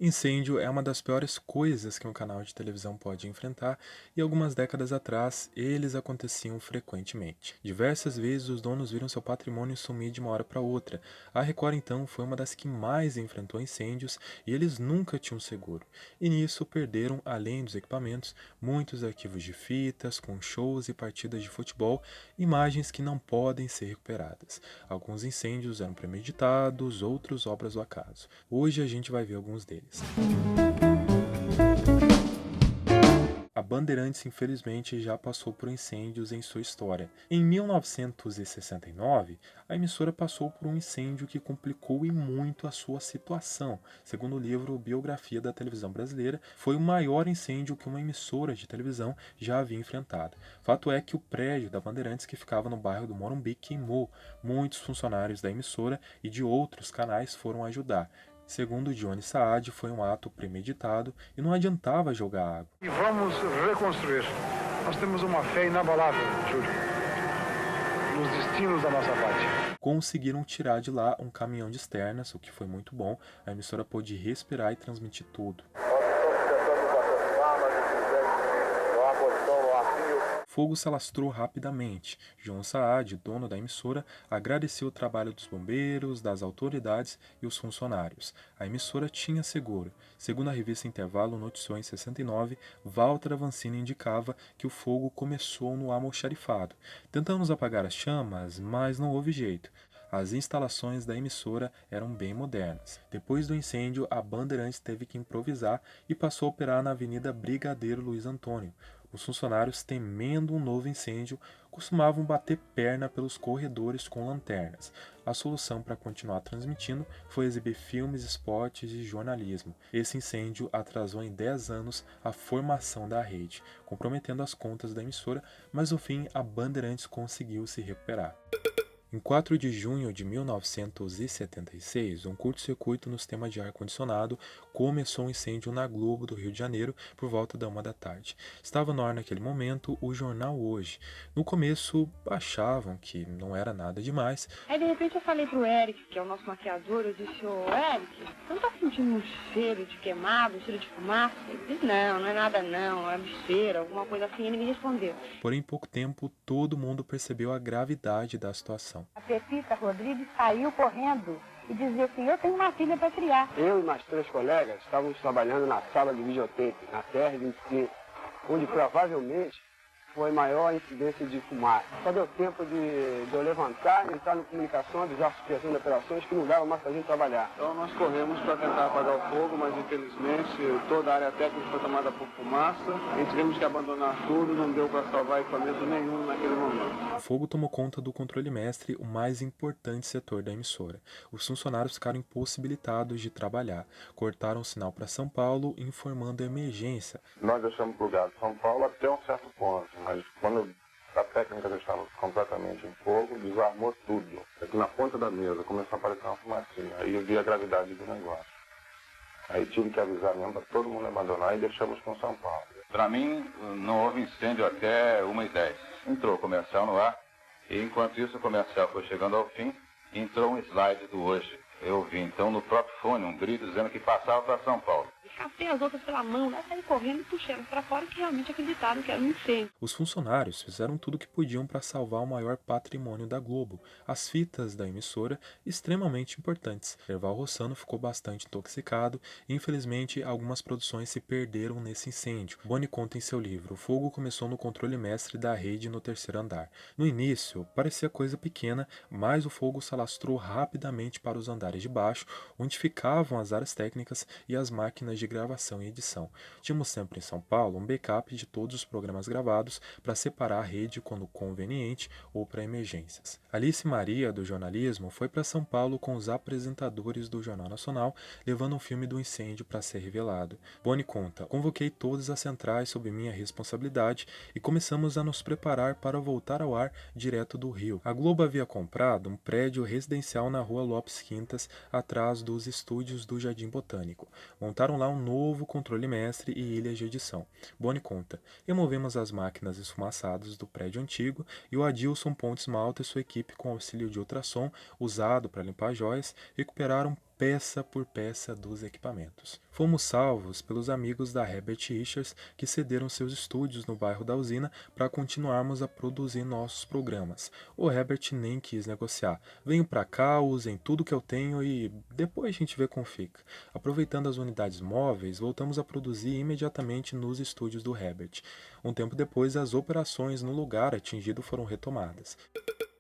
Incêndio é uma das piores coisas que um canal de televisão pode enfrentar e algumas décadas atrás eles aconteciam frequentemente. Diversas vezes os donos viram seu patrimônio sumir de uma hora para outra. A Record então foi uma das que mais enfrentou incêndios e eles nunca tinham seguro. E nisso perderam, além dos equipamentos, muitos arquivos de fitas com shows e partidas de futebol, imagens que não podem ser recuperadas. Alguns incêndios eram premeditados, outros obras do acaso. Hoje a gente vai ver alguns deles. A Bandeirantes, infelizmente, já passou por incêndios em sua história. Em 1969, a emissora passou por um incêndio que complicou e muito a sua situação. Segundo o livro Biografia da Televisão Brasileira, foi o maior incêndio que uma emissora de televisão já havia enfrentado. Fato é que o prédio da Bandeirantes, que ficava no bairro do Morumbi, queimou. Muitos funcionários da emissora e de outros canais foram ajudar. Segundo Johnny Saad, foi um ato premeditado e não adiantava jogar água. E vamos reconstruir. Nós temos uma fé inabalável, Júlio, nos destinos da nossa pátria. Conseguiram tirar de lá um caminhão de externas, o que foi muito bom. A emissora pôde respirar e transmitir tudo. Fogo se alastrou rapidamente. João Saad, dono da emissora, agradeceu o trabalho dos bombeiros, das autoridades e os funcionários. A emissora tinha seguro. Segundo a revista Intervalo noticiou em 69, Walter Avancini indicava que o fogo começou no almoxarifado. Tentamos apagar as chamas, mas não houve jeito. As instalações da emissora eram bem modernas. Depois do incêndio, a Bandeirantes teve que improvisar e passou a operar na Avenida Brigadeiro Luiz Antônio. Os funcionários, temendo um novo incêndio, costumavam bater perna pelos corredores com lanternas. A solução para continuar transmitindo foi exibir filmes, esportes e jornalismo. Esse incêndio atrasou em 10 anos a formação da rede, comprometendo as contas da emissora, mas no fim a Bandeirantes conseguiu se recuperar. Em 4 de junho de 1976, um curto-circuito no sistema de ar-condicionado começou um incêndio na Globo do Rio de Janeiro por volta da 1 da tarde. Estava no ar naquele momento o jornal Hoje. No começo achavam que não era nada demais. Aí de repente eu falei pro Eric, que é o nosso maquiador, eu disse: ô Eric, você não tá sentindo um cheiro de queimado, um cheiro de fumaça? Ele disse: não, não é nada não, é bicheira, alguma coisa assim. Ele me respondeu: Porém, em pouco tempo, todo mundo percebeu a gravidade da situação. a Pepita Rodrigues saiu correndo e dizia assim: eu tenho uma filha para criar. Eu e mais 3 colegas estávamos trabalhando na sala de videotape, na TR-25, onde provavelmente foi maior a incidência de fumaça. Só deu tempo de eu levantar, entrar na comunicação, avisar a suspensão de operações que não dava mais para a gente trabalhar. Então nós corremos para tentar apagar o fogo, mas infelizmente toda a área técnica foi tomada por fumaça e tivemos que abandonar tudo, não deu para salvar equipamento nenhum naquele momento. O fogo tomou conta do controle mestre, o mais importante setor da emissora. Os funcionários ficaram impossibilitados de trabalhar. Cortaram o sinal para São Paulo, informando a emergência. Nós deixamos plugado São Paulo até um certo ponto, mas quando a técnica já estava completamente em fogo, desarmou tudo. Aqui na ponta da mesa começou a aparecer uma fumacinha, aí eu vi a gravidade do negócio. Aí tive que avisar mesmo para todo mundo abandonar e deixamos com São Paulo. Para mim, não houve incêndio até 1h10. Entrou o comercial no ar, e enquanto isso o comercial foi chegando ao fim, entrou um slide do Hoje. Eu vi então no próprio fone um grito dizendo que passava para São Paulo. Catei as outras pela mão, né? Saí correndo e puxei elas para fora, que realmente acreditaram que era um incêndio. Os funcionários fizeram tudo o que podiam para salvar o maior patrimônio da Globo, as fitas da emissora, extremamente importantes. Erval Rossano ficou bastante intoxicado e, infelizmente, algumas produções se perderam nesse incêndio. Boni conta em seu livro: o fogo começou no controle mestre da rede no terceiro andar. No início, parecia coisa pequena, mas o fogo se alastrou rapidamente para os andares de baixo, onde ficavam as áreas técnicas e as máquinas de gravação e edição. Tínhamos sempre em São Paulo um backup de todos os programas gravados para separar a rede quando conveniente ou para emergências. Alice Maria, do jornalismo, foi para São Paulo com os apresentadores do Jornal Nacional, levando um filme do incêndio para ser revelado. Boni conta: convoquei todas as centrais sob minha responsabilidade e começamos a nos preparar para voltar ao ar direto do Rio. A Globo havia comprado um prédio residencial na rua Lopes Quintas, atrás dos estúdios do Jardim Botânico. Montaram lá um novo controle mestre e ilhas de edição. Boni conta: removemos as máquinas esfumaçadas do prédio antigo e o Adilson Pontes Malta e sua equipe, com auxílio de ultrassom usado para limpar joias, recuperaram peça por peça dos equipamentos. Fomos salvos pelos amigos da Herbert Richards, que cederam seus estúdios no bairro da usina para continuarmos a produzir nossos programas. O Herbert nem quis negociar. Venho para cá, usem tudo que eu tenho e depois a gente vê como fica. Aproveitando as unidades móveis, voltamos a produzir imediatamente nos estúdios do Herbert. Um tempo depois, as operações no lugar atingido foram retomadas.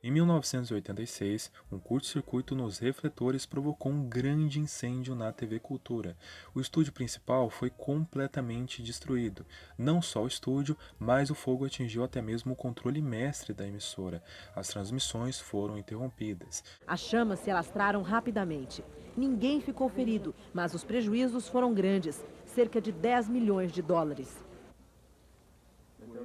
Em 1986, um curto-circuito nos refletores provocou um grande incêndio na TV Cultura. O estúdio principal foi completamente destruído. Não só o estúdio, mas o fogo atingiu até mesmo o controle mestre da emissora. As transmissões foram interrompidas. As chamas se alastraram rapidamente. Ninguém ficou ferido, mas os prejuízos foram grandes, cerca de 10 milhões de dólares.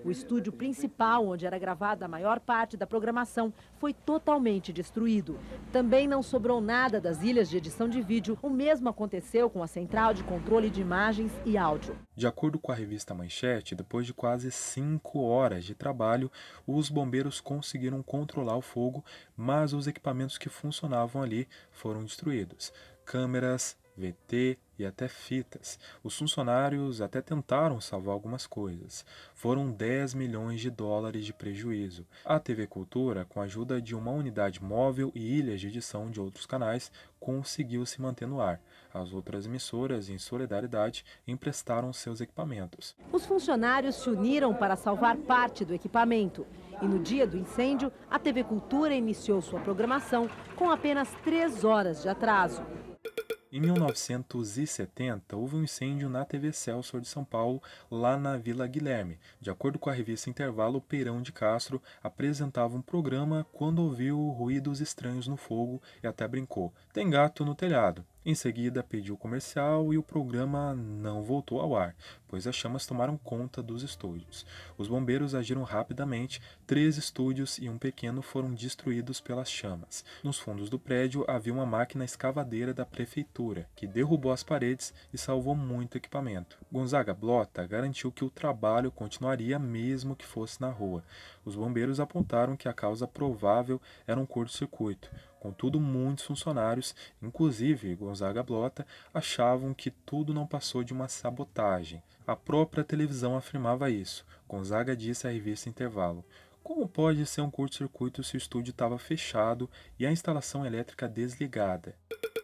O estúdio principal, onde era gravada a maior parte da programação, foi totalmente destruído. Também não sobrou nada das ilhas de edição de vídeo. O mesmo aconteceu com a central de controle de imagens e áudio. De acordo com a revista Manchete, depois de quase 5 horas de trabalho, os bombeiros conseguiram controlar o fogo, mas os equipamentos que funcionavam ali foram destruídos. Câmeras, VT e até fitas. Os funcionários até tentaram salvar algumas coisas. Foram 10 milhões de dólares de prejuízo. A TV Cultura, com a ajuda de uma unidade móvel e ilhas de edição de outros canais, conseguiu se manter no ar. As outras emissoras, em solidariedade, emprestaram seus equipamentos. Os funcionários se uniram para salvar parte do equipamento. E no dia do incêndio, a TV Cultura iniciou sua programação com apenas 3 horas de atraso. Em 1970, houve um incêndio na TV Celso de São Paulo, lá na Vila Guilherme. De acordo com a revista Intervalo, Peirão de Castro apresentava um programa quando ouviu ruídos estranhos no fogo e até brincou: "Tem gato no telhado". Em seguida, pediu comercial e o programa não voltou ao ar, pois as chamas tomaram conta dos estúdios. Os bombeiros agiram rapidamente, 3 estúdios e um pequeno foram destruídos pelas chamas. Nos fundos do prédio havia uma máquina escavadeira da prefeitura, que derrubou as paredes e salvou muito equipamento. Gonzaga Blota garantiu que o trabalho continuaria mesmo que fosse na rua. Os bombeiros apontaram que a causa provável era um curto-circuito. Contudo, muitos funcionários, inclusive Gonzaga Blota, achavam que tudo não passou de uma sabotagem. A própria televisão afirmava isso. Gonzaga disse à revista Intervalo: "Como pode ser um curto-circuito se o estúdio estava fechado e a instalação elétrica desligada?"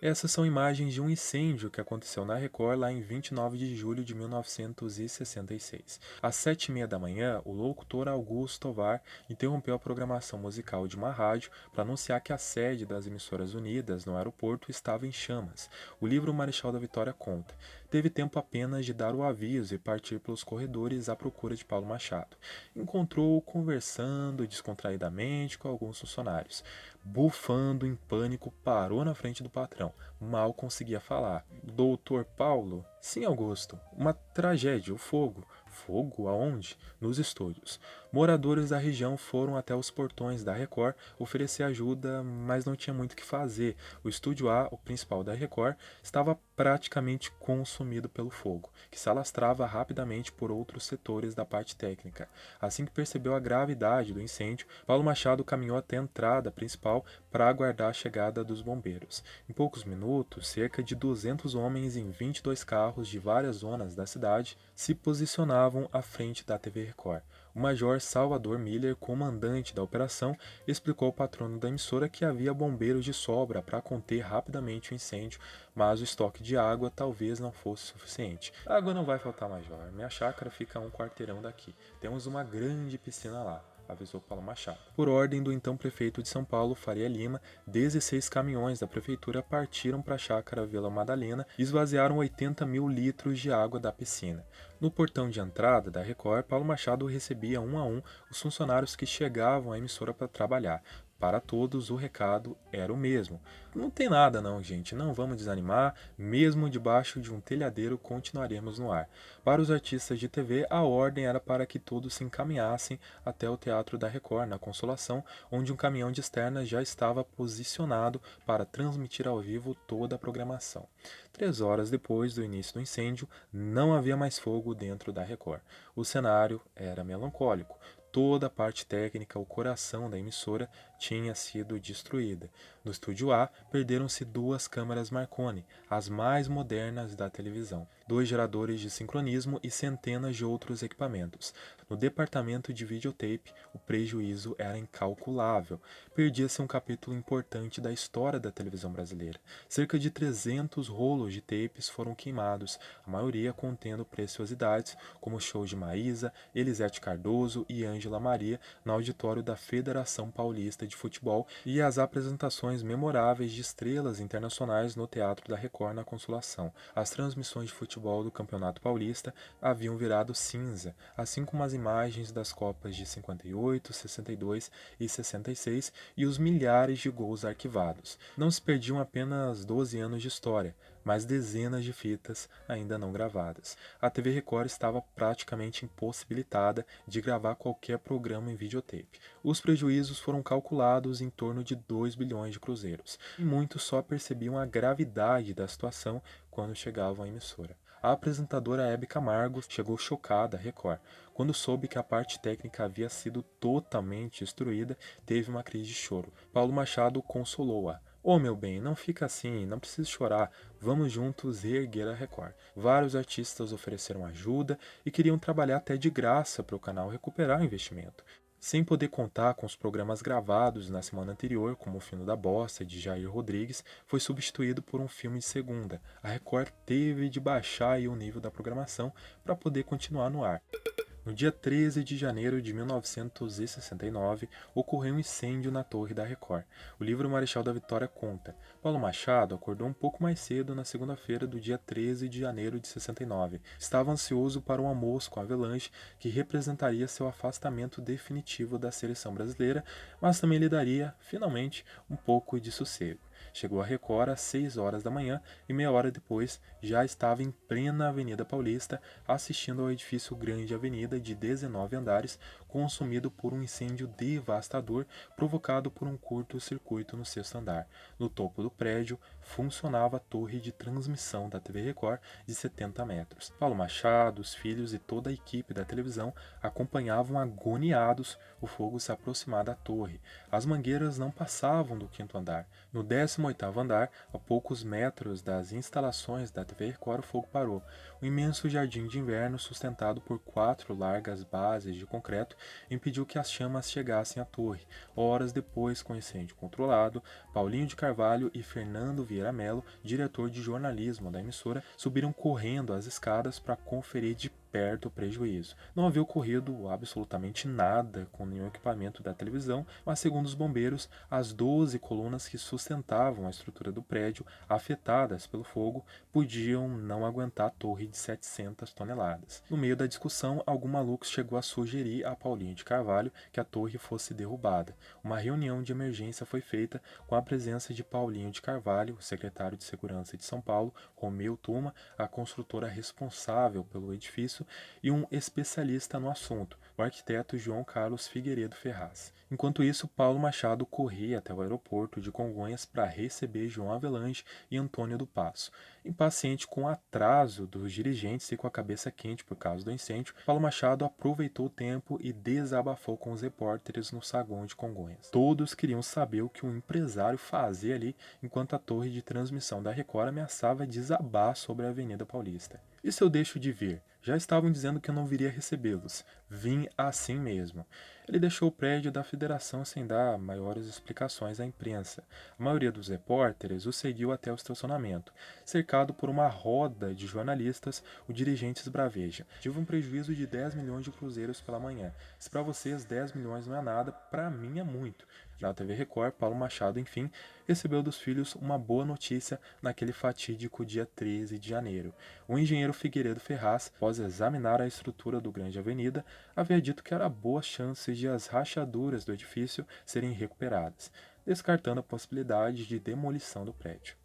Essas são imagens de um incêndio que aconteceu na Record lá em 29 de julho de 1966. Às 7h30 da manhã, o locutor Augusto Tovar interrompeu a programação musical de uma rádio para anunciar que a sede das Emissoras Unidas no aeroporto estava em chamas. O livro Marechal da Vitória conta: "Teve tempo apenas de dar o aviso e partir pelos corredores à procura de Paulo Machado. Encontrou-o conversando descontraidamente com alguns funcionários. Bufando em pânico, parou na frente do patrão. Mal conseguia falar. 'Doutor Paulo?' 'Sim, Augusto. Uma tragédia, o fogo.' 'Fogo? Aonde?' 'Nos estúdios.' Moradores da região foram até os portões da Record oferecer ajuda, mas não tinha muito o que fazer. O estúdio A, o principal da Record, estava praticamente consumido pelo fogo, que se alastrava rapidamente por outros setores da parte técnica. Assim que percebeu a gravidade do incêndio, Paulo Machado caminhou até a entrada principal para aguardar a chegada dos bombeiros. Em poucos minutos, cerca de 200 homens em 22 carros de várias zonas da cidade se posicionavam à frente da TV Record. O major Salvador Miller, comandante da operação, explicou ao patrono da emissora que havia bombeiros de sobra para conter rapidamente o incêndio, mas o estoque de água talvez não fosse suficiente. "A água não vai faltar, major. Minha chácara fica a 1 quarteirão daqui. Temos uma grande piscina lá", avisou Paulo Machado. Por ordem do então prefeito de São Paulo, Faria Lima, 16 caminhões da prefeitura partiram para a chácara Vila Madalena e esvaziaram 80 mil litros de água da piscina. No portão de entrada da Record, Paulo Machado recebia um a um os funcionários que chegavam à emissora para trabalhar. Para todos, o recado era o mesmo: "Não tem nada não, gente, não vamos desanimar, mesmo debaixo de um telhadeiro continuaremos no ar." Para os artistas de TV, a ordem era para que todos se encaminhassem até o Teatro da Record, na Consolação, onde um caminhão de externas já estava posicionado para transmitir ao vivo toda a programação. 3 horas depois do início do incêndio, não havia mais fogo dentro da Record. O cenário era melancólico. Toda a parte técnica, o coração da emissora, tinha sido destruída. No estúdio A, perderam-se 2 câmeras Marconi, as mais modernas da televisão, 2 geradores de sincronismo e centenas de outros equipamentos. No departamento de videotape, o prejuízo era incalculável. Perdia-se um capítulo importante da história da televisão brasileira. Cerca de 300 rolos de tapes foram queimados, a maioria contendo preciosidades, como o show de Maísa, Elisete Cardoso e Ângela Maria no auditório da Federação Paulista de Futebol e as apresentações memoráveis de estrelas internacionais no Teatro da Record na Consolação. As transmissões de futebol do Campeonato Paulista haviam virado cinza, assim como as imagens das Copas de 58, 62 e 66 e os milhares de gols arquivados. Não se perdiam apenas 12 anos de história, mas dezenas de fitas ainda não gravadas. A TV Record estava praticamente impossibilitada de gravar qualquer programa em videotape. Os prejuízos foram calculados em torno de 2 bilhões de cruzeiros, e muitos só percebiam a gravidade da situação quando chegavam à emissora. A apresentadora Hebe Camargo chegou chocada à Record. Quando soube que a parte técnica havia sido totalmente destruída, teve uma crise de choro. Paulo Machado consolou-a. Ô meu bem, não fica assim, não precisa chorar, vamos juntos reerguer a Record. Vários artistas ofereceram ajuda e queriam trabalhar até de graça para o canal recuperar o investimento. Sem poder contar com os programas gravados na semana anterior, como O Fino da Bossa, de Jair Rodrigues, foi substituído por um filme de segunda. A Record teve de baixar o nível da programação para poder continuar no ar. No dia 13 de janeiro de 1969, ocorreu um incêndio na torre da Record. O livro Marechal da Vitória conta: Paulo Machado acordou um pouco mais cedo na segunda-feira do dia 13 de janeiro de 69. Estava ansioso para um almoço com Avelange, que representaria seu afastamento definitivo da seleção brasileira, mas também lhe daria, finalmente, um pouco de sossego. Chegou a Record às 6 horas da manhã e meia hora depois já estava em plena Avenida Paulista, assistindo ao edifício Grande Avenida de 19 andares, consumido por um incêndio devastador provocado por um curto-circuito no 6º andar. No topo do prédio funcionava a torre de transmissão da TV Record de 70 metros. Paulo Machado, os filhos e toda a equipe da televisão acompanhavam agoniados o fogo se aproximar da torre. As mangueiras não passavam do 5º andar. No 18º andar, a poucos metros das instalações da TV Record, o fogo parou. Um imenso jardim de inverno, sustentado por 4 largas bases de concreto, impediu que as chamas chegassem à torre. Horas depois, com incêndio controlado, Paulinho de Carvalho e Fernando Vieira Mello, diretor de jornalismo da emissora, subiram correndo as escadas para conferir de perto o prejuízo. Não havia ocorrido absolutamente nada com nenhum equipamento da televisão, mas segundo os bombeiros, as 12 colunas que sustentavam a estrutura do prédio, afetadas pelo fogo, podiam não aguentar a torre de 700 toneladas. No meio da discussão, algum maluco chegou a sugerir a Paulinho de Carvalho que a torre fosse derrubada. Uma reunião de emergência foi feita com a presença de Paulinho de Carvalho, o secretário de Segurança de São Paulo, Romeu Tuma, a construtora responsável pelo edifício, e um especialista no assunto, o arquiteto João Carlos Figueiredo Ferraz. Enquanto isso, Paulo Machado corria até o aeroporto de Congonhas para receber João Avelange e Antônio do Passo. Impaciente com o atraso dos dirigentes e com a cabeça quente por causa do incêndio, Paulo Machado aproveitou o tempo e desabafou com os repórteres no saguão de Congonhas. Todos queriam saber o que um empresário fazia ali enquanto a torre de transmissão da Record ameaçava desabar sobre a Avenida Paulista. E se eu deixo de vir? Já estavam dizendo que eu não viria recebê-los. Vim assim mesmo. Ele deixou o prédio da federação sem dar maiores explicações à imprensa. A maioria dos repórteres o seguiu até o estacionamento. Cercado por uma roda de jornalistas, o dirigente esbraveja: tive um prejuízo de 10 milhões de cruzeiros pela manhã. Se para vocês 10 milhões não é nada, para mim é muito. Na TV Record, Paulo Machado, enfim, recebeu dos filhos uma boa notícia naquele fatídico dia 13 de janeiro. O engenheiro Figueiredo Ferraz, após examinar a estrutura do Grande Avenida, havia dito que era boas chances de as rachaduras do edifício serem recuperadas, descartando a possibilidade de demolição do prédio.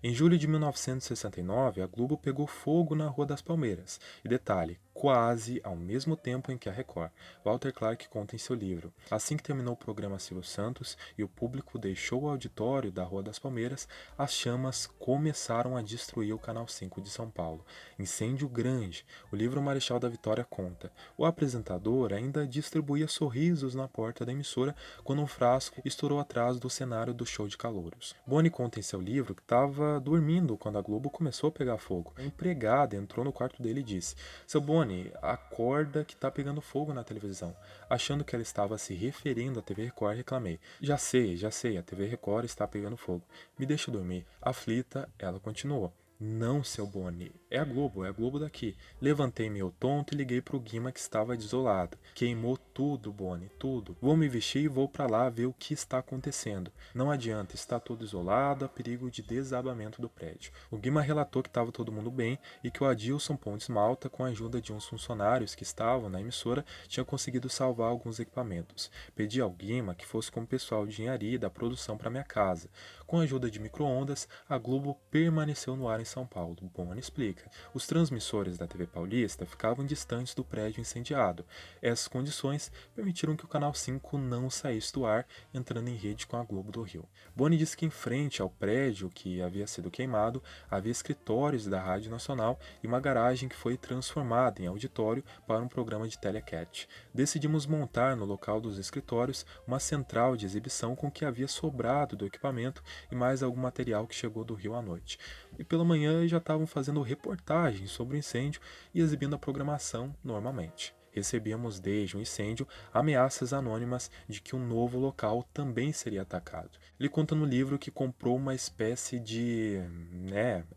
Em julho de 1969, a Globo pegou fogo na Rua das Palmeiras. E detalhe, quase ao mesmo tempo em que a Record. Walter Clark conta em seu livro: assim que terminou o programa Silvio Santos e o público deixou o auditório da Rua das Palmeiras, as chamas começaram a destruir o Canal 5 de São Paulo. Incêndio grande. O livro Marechal da Vitória conta: o apresentador ainda distribuía sorrisos na porta da emissora quando um frasco estourou atrás do cenário do show de calouros. Boni conta em seu livro que estava dormindo quando a Globo começou a pegar fogo. A empregada entrou no quarto dele e disse: seu Boni, acorda que tá pegando fogo na televisão. Achando que ela estava se referindo à TV Record, reclamei: já sei, a TV Record está pegando fogo. Me deixa dormir. Aflita, ela continuou: não, seu Boni, é a Globo daqui. Levantei meu tonto e liguei pro Guima que estava desolado. Queimou tudo, Boni, tudo. Vou me vestir e vou pra lá ver o que está acontecendo. Não adianta, está todo isolado, há perigo de desabamento do prédio. O Guima relatou que estava todo mundo bem e que o Adilson Pontes Malta, com a ajuda de uns funcionários que estavam na emissora, tinha conseguido salvar alguns equipamentos. Pedi ao Guima que fosse com o pessoal de engenharia e da produção para minha casa. Com a ajuda de micro-ondas, a Globo permaneceu no ar em São Paulo. Boni explica: os transmissores da TV Paulista ficavam distantes do prédio incendiado. Essas condições permitiram que o Canal 5 não saísse do ar, entrando em rede com a Globo do Rio. Boni diz que em frente ao prédio que havia sido queimado, havia escritórios da Rádio Nacional e uma garagem que foi transformada em auditório para um programa de telecat. Decidimos montar no local dos escritórios uma central de exibição com o que havia sobrado do equipamento e mais algum material que chegou do Rio à noite. E pela manhã já estavam fazendo reportagens sobre o incêndio e exibindo a programação normalmente. Recebíamos desde o incêndio ameaças anônimas de que um novo local também seria atacado. Ele conta no livro que comprou uma espécie de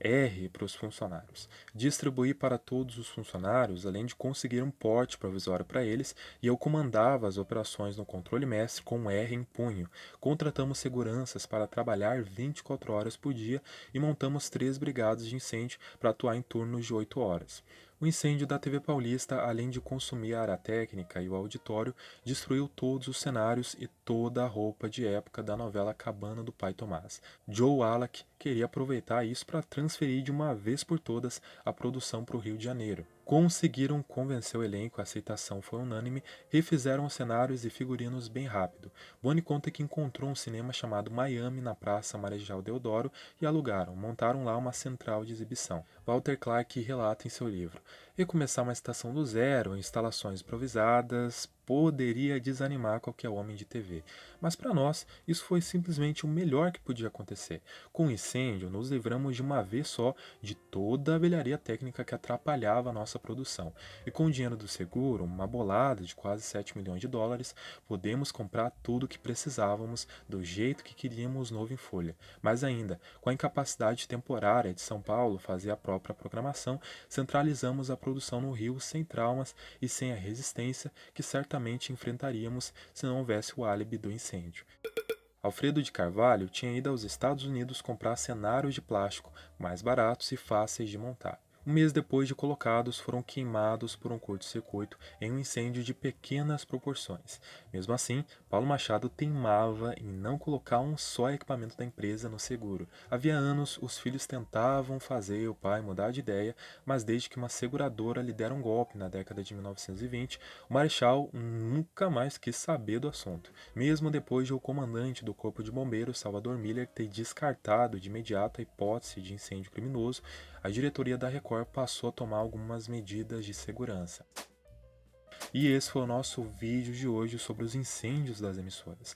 R para os funcionários. Distribuí para todos os funcionários, além de conseguir um porte provisório para eles, e eu comandava as operações no controle mestre com um R em punho. Contratamos seguranças para trabalhar 24 horas por dia e montamos 3 brigadas de incêndio para atuar em turnos de 8 horas. O incêndio da TV Paulista, além de consumir a área técnica e o auditório, destruiu todos os cenários e toda a roupa de época da novela Cabana do Pai Tomás. Joe Wallach queria aproveitar isso para transferir de uma vez por todas a produção para o Rio de Janeiro. Conseguiram convencer o elenco, a aceitação foi unânime, refizeram os cenários e figurinos bem rápido. Boni conta que encontrou um cinema chamado Miami na Praça Marechal Deodoro e alugaram, montaram lá uma central de exibição. Walter Clark relata em seu livro: recomeçar uma estação do zero, instalações improvisadas, poderia desanimar qualquer homem de TV. Mas para nós, isso foi simplesmente o melhor que podia acontecer. Com o incêndio, nos livramos de uma vez só de toda a velharia técnica que atrapalhava a nossa produção. E com o dinheiro do seguro, uma bolada de quase 7 milhões de dólares, podemos comprar tudo o que precisávamos, do jeito que queríamos novo em folha. Mas ainda, com a incapacidade temporária de São Paulo fazer a própria programação, centralizamos a produção no Rio sem traumas e sem a resistência que certamente enfrentaríamos se não houvesse o álibi do incêndio. Alfredo de Carvalho tinha ido aos Estados Unidos comprar cenários de plástico mais baratos e fáceis de montar. Um mês depois de colocados, foram queimados por um curto-circuito em um incêndio de pequenas proporções. Mesmo assim, Paulo Machado teimava em não colocar um só equipamento da empresa no seguro. Havia anos, os filhos tentavam fazer o pai mudar de ideia, mas desde que uma seguradora lhe dera um golpe na década de 1920, o Marechal nunca mais quis saber do assunto. Mesmo depois de o comandante do Corpo de Bombeiros, Salvador Miller, ter descartado de imediato a hipótese de incêndio criminoso, a diretoria da Record passou a tomar algumas medidas de segurança. E esse foi o nosso vídeo de hoje sobre os incêndios das emissoras.